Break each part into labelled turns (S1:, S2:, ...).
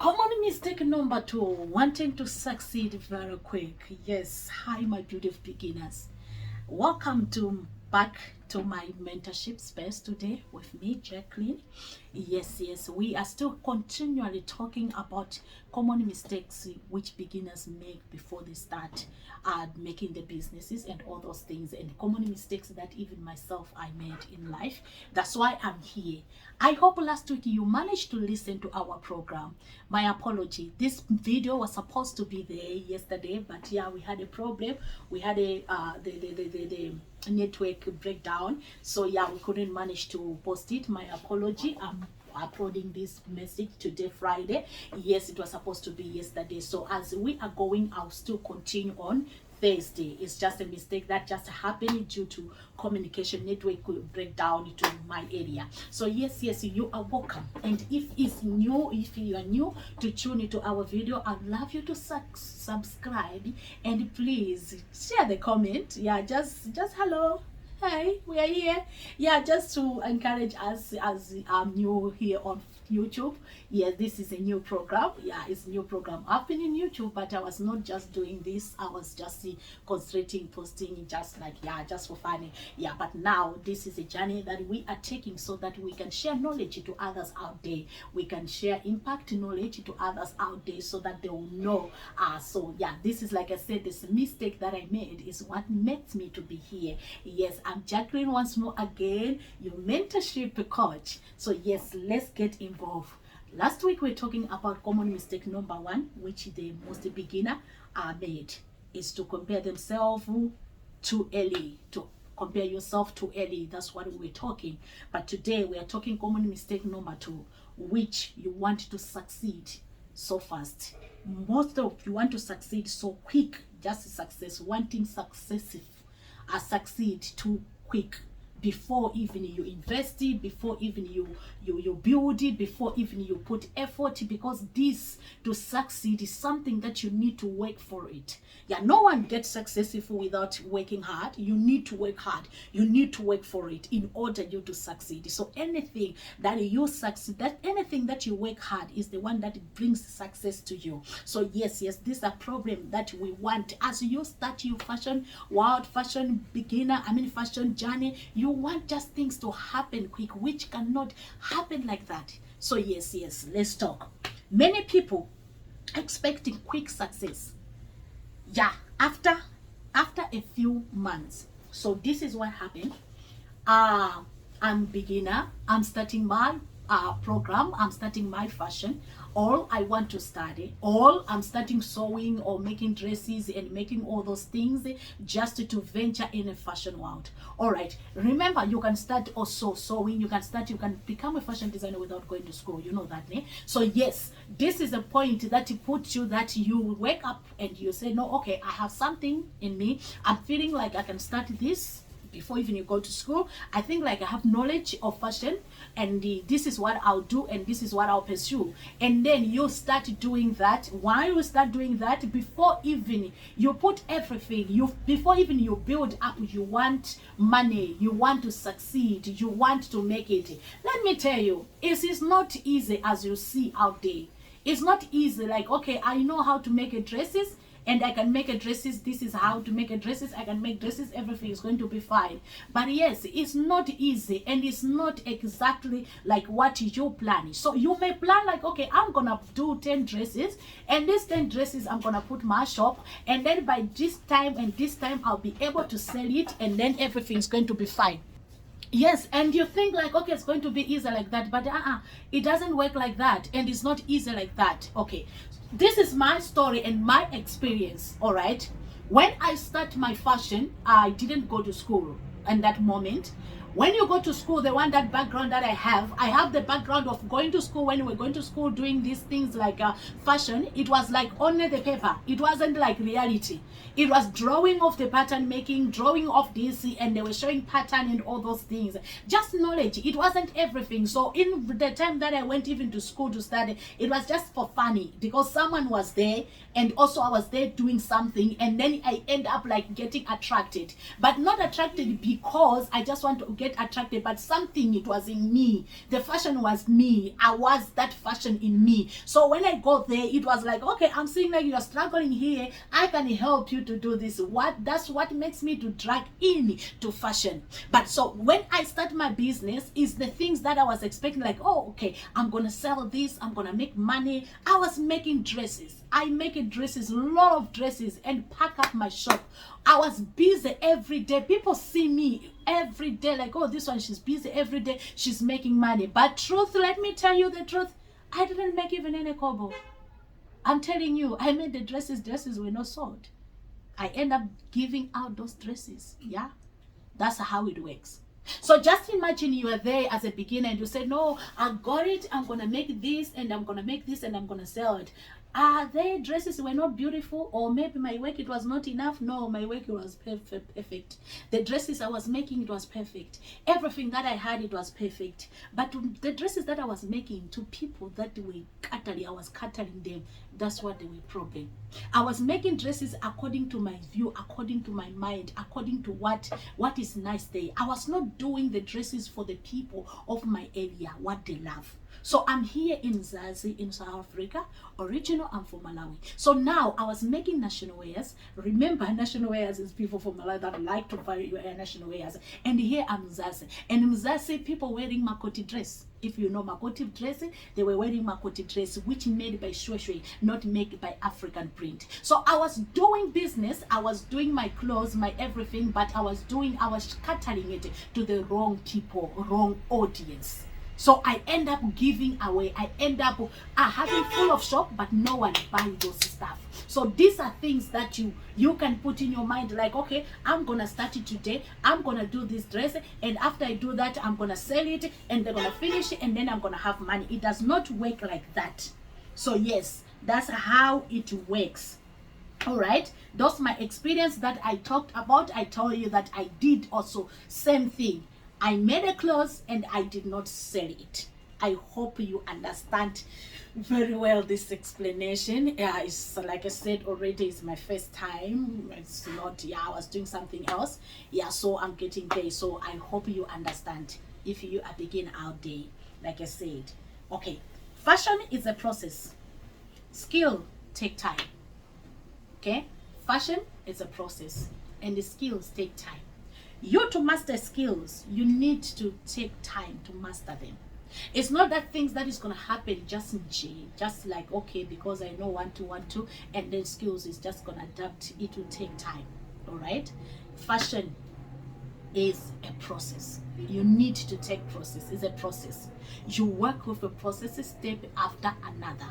S1: Common mistake number two, wanting to succeed very quick. Yes, hi, my beautiful beginners. Welcome to back to my mentorship space today with me, Jacqueline. Yes, we are still continually talking about common mistakes which beginners make before they start making the businesses and all those things, and common mistakes that even myself I made in life. That's why I'm here. I hope last week you managed to listen to our program. My apology. This video was supposed to be there yesterday, but yeah, we had a problem. We had a the network breakdown, so yeah, we couldn't manage to post it. My apology. I'm uploading this message today, Friday. Yes, it was supposed to be yesterday. So as we are going, I'll still continue on Thursday. It's just a mistake that just happened due to communication network breakdown to my area. So yes, you are welcome. And if you are new to tune into our video, I'd love you to subscribe and please share the comment. Yeah, just hello. Hi, we are here. Yeah, just to encourage us as I'm new here on YouTube. Yeah, this is a new program. Yeah, it's a new program. I've been in YouTube, but I was not just doing this. I was just concentrating, posting, just like, yeah, just for fun. Yeah, but now this is a journey that we are taking so that we can share knowledge to others out there. We can share impact knowledge to others out there so that they will know. So yeah, this is, like I said, this mistake that I made is what makes me to be here. Yes, I'm Jacqueline once more again, your mentorship coach. So yes, let's get involved. Last week we're talking about common mistake number one, which the most beginner made, is to compare themselves too early, to compare yourself too early. That's what we're talking. But today we are talking common mistake number two, which you want to succeed so fast. Most of you want to succeed so quick, just success, wanting successive. Succeed too quick, before even you invest it, before even you build it, before even you put effort, because this to succeed is something that you need to work for it. Yeah, no one gets successful without working hard. You need to work hard. You need to work for it in order you to succeed. So anything that you succeed, that anything that you work hard is the one that brings success to you. So yes, this is a problem that we want as you start your fashion world, fashion fashion journey. You want just things to happen quick, which cannot happen like that. So yes, let's talk. Many people expecting quick success, yeah, after a few months. So this is what happened. I'm beginner, I'm starting my program, I'm starting my fashion. All I want to study, all I'm starting sewing or making dresses and making all those things just to venture in a fashion world. All right, remember, you can start also sewing, you can become a fashion designer without going to school. You know that, eh? So yes, this is a point that puts you, that you wake up and you say, no, okay, I have something in me, I'm feeling like I can start this before even you go to school. I think like I have knowledge of fashion, and this is what I'll do, and this is what I'll pursue. And then you start doing that. Why you start doing that? Before even you put everything, before even you build up, you want money, you want to succeed, you want to make it. Let me tell you, it is not easy as you see out there. It's not easy like, okay, I know how to make dresses, and I can make dresses. This is how to make dresses. I can make dresses. Everything is going to be fine. But yes, it's not easy, and it's not exactly like what you plan. So you may plan like, okay, I'm gonna do 10 dresses, and these 10 dresses I'm gonna put my shop, and then by this time and this time I'll be able to sell it, and then everything's going to be fine. Yes, and you think like, okay, it's going to be easy like that, but it doesn't work like that, and it's not easy like that. Okay, this is my story and my experience. All right, when I start my fashion, I didn't go to school in that moment. When you go to school, the one background that I have the background of going to school. When we were going to school doing these things like fashion, it was like only the paper. It wasn't like reality. It was drawing of the pattern making, drawing of this, and they were showing pattern and all those things. Just knowledge. It wasn't everything. So in the time that I went even to school to study, it was just for funny, because someone was there, and also I was there doing something, and then I end up like getting attracted, but not attracted because I just want to get attracted, but something, it was in me. The fashion was me. I was that fashion in me. So when I got there, it was like, okay, I'm seeing like you're struggling here. I can help you to do this. That's what makes me to drag in to fashion. But so when I start my business, is the things that I was expecting, like, oh, okay, I'm gonna sell this, I'm gonna make money. I was making dresses. I make dresses, a lot of dresses, and pack up my shop. I was busy every day. People see me every day like, oh, this one, she's busy every day, she's making money. But truth, let me tell you the truth, I didn't make even any kobo. I'm telling you, I made the dresses were not sold. I end up giving out those dresses. Yeah, that's how it works. So just imagine you are there as a beginner and you say, no, I got it, I'm gonna make this and I'm gonna make this and I'm gonna sell it. Their dresses were not beautiful, or maybe my work, it was not enough. No, my work was perfect. The dresses I was making, it was perfect. Everything that I had, it was perfect. But the dresses that I was making to people that were catering, I was catering them. That's what they were problem. I was making dresses according to my view, according to my mind, according to what is nice there. I was not doing the dresses for the people of my area, what they love. So I'm here in Mzansi in South Africa. Original, I'm from Malawi. So now I was making national wears. Remember, national wears is people from Malawi that like to buy national wears. And here I'm Mzansi. And in Mzansi, people wearing Makoti dress. If you know Makoti dress, they were wearing Makoti dress, which made by Shweshwe, not made by African print. So I was doing business, I was doing my clothes, my everything, but I was catering it to the wrong people, wrong audience. So I end up giving away. I end up having full of shop, but no one buying those stuff. So these are things that you can put in your mind, like, okay, I'm gonna start it today. I'm gonna do this dress, and after I do that, I'm gonna sell it, and they're gonna finish it, and then I'm gonna have money. It does not work like that. So yes, that's how it works. All right, that's my experience that I talked about. I told you that I did also same thing. I made a clothes and I did not sell it. I hope you understand very well this explanation. It's like I said already, it's my first time. It's not, I was doing something else. So I'm getting there. So I hope you understand if you are beginning out there, like I said. Okay, fashion is a process. Skill take time. Okay, fashion is a process and the skills take time. You to master skills, you need to take time to master them. It's not that things that is going to happen just like, okay, because I know want to, and then skills is just going to adapt. It will take time. All right, fashion is a process. You need to take process. It's a process. You work with a process step after another.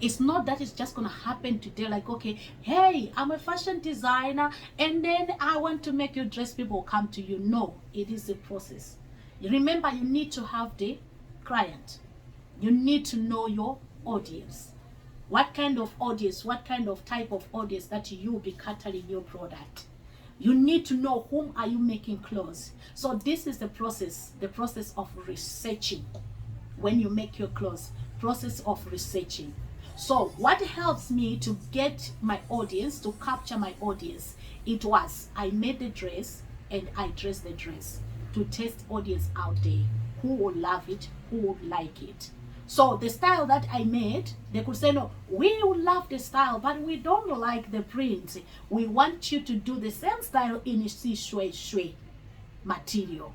S1: It's not that it's just gonna happen today, like, okay, hey, I'm a fashion designer and then I want to make you dress, people come to you. No, it is a process. Remember, you need to have the client. You need to know your audience. What kind of audience, what kind of type of audience that you will be catering your product. You need to know whom are you making clothes. So this is the process of researching. When you make your clothes, process of researching. So what helps me to get my audience, to capture my audience, it was I made the dress and I dressed the dress to test audience out there, who will love it, who would like it. So the style that I made, they could say, no, we will love the style, but we don't like the print. We want you to do the same style in shwe material.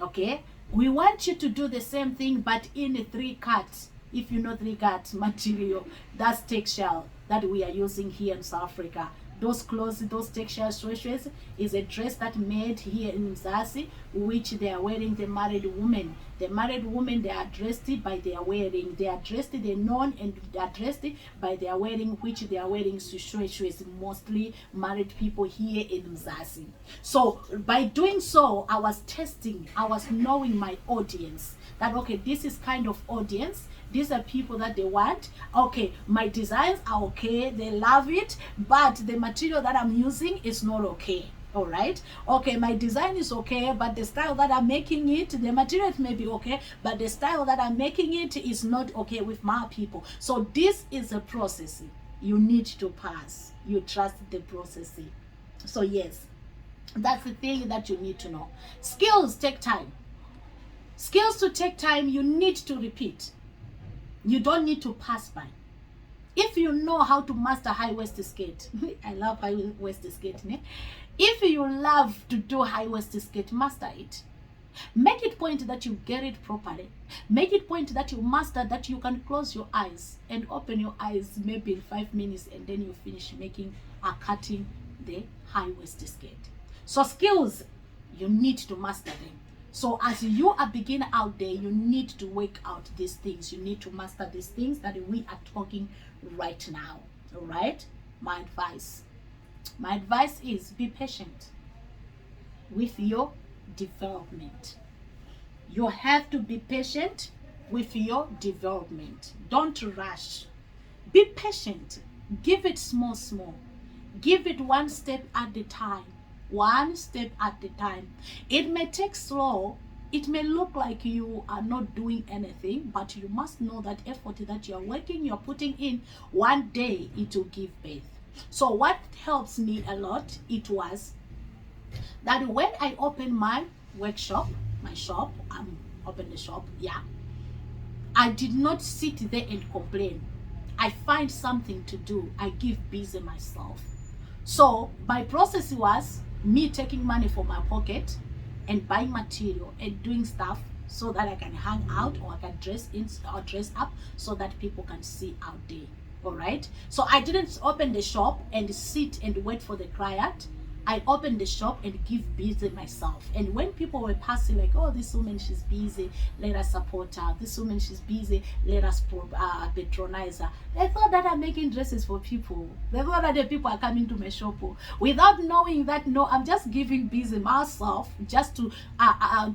S1: Okay? We want you to do the same thing, but in a 3-cut. If you know 3-cut material, that's textile that we are using here in South Africa. Those clothes, those textile shweshwes is a dress that made here in Mzansi, which they are wearing, the married women. The married women, they are dressed by their wearing. They are dressed, they're known and they are dressed by their wearing, which they are wearing shweshwes, mostly married people here in Mzansi. So by doing so, I was testing, I was knowing my audience. That, okay, this is kind of audience. These are people that they want. Okay, my designs are okay, they love it, but the material that I'm using is not okay. All right, okay, my design is okay, but the style that I'm making it, the material may be okay, but the style that I'm making it is not okay with my people. So this is a process you need to pass. You trust the process. So yes, that's the thing that you need to know. Skills take time. Skills to take time, you need to repeat. You don't need to pass by. If you know how to master high waist skirt, I love high waist skirt. Ne? If you love to do high waist skirt, master it. Make it point that you get it properly. Make it point that you master, that you can close your eyes and open your eyes maybe in 5 minutes, and then you finish making or cutting the high waist skirt. So skills, you need to master them. So as you are beginner out there, you need to work out these things. You need to master these things that we are talking right now. All right? My advice is be patient with your development. You have to be patient with your development. Don't rush. Be patient. Give it small. Give it one step at a time. One step at a time. It may take slow. It may look like you are not doing anything, but you must know that effort that you are working, you're putting in, one day it will give birth. So what helps me a lot, it was that when I opened my workshop, my shop, open the shop, yeah, I did not sit there and complain. I find something to do. I give busy myself. So my process was me taking money from my pocket and buying material and doing stuff so that I can hang out, or I can dress in or dress up so that people can see out there. All right. So I didn't open the shop and sit and wait for the client. I opened the shop and give busy myself. And when people were passing, like, oh, this woman, she's busy, let us support her. This woman, she's busy, let us patronize her. They thought that I'm making dresses for people. They thought that the people are coming to my shop without knowing that, no, I'm just giving busy myself just to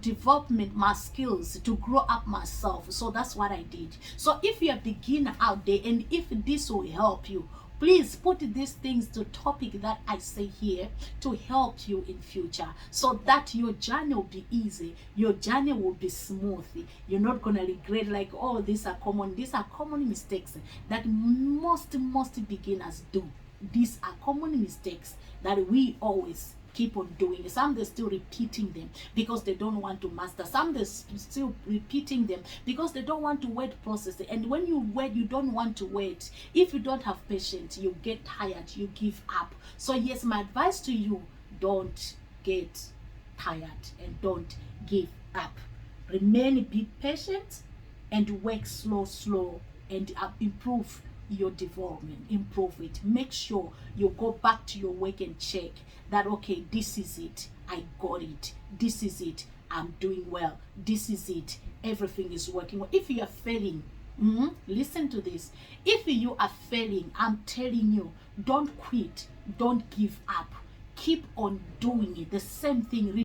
S1: develop my skills, to grow up myself. So that's what I did. So if you're a beginner out there, and if this will help you, please put these things to topic that I say here to help you in future, so that your journey will be easy, your journey will be smooth. You're not gonna regret like, oh, these are common mistakes that most beginners do. These are common mistakes that we always keep on doing. Some they're still repeating them because they don't want to master. Some they're still repeating them because they don't want to wait process. And when you wait, you don't want to wait. If you don't have patience, you get tired, you give up. So yes, my advice to you, don't get tired and don't give up. Remain, be patient and work slow and improve your development, improve it. Make sure you go back to your work and check that, okay, this is it, I got it, this is it, I'm doing well, this is it, everything is working well. If you are failing, listen to this, if you are failing, I'm telling you, don't quit, don't give up, keep on doing it, the same thing,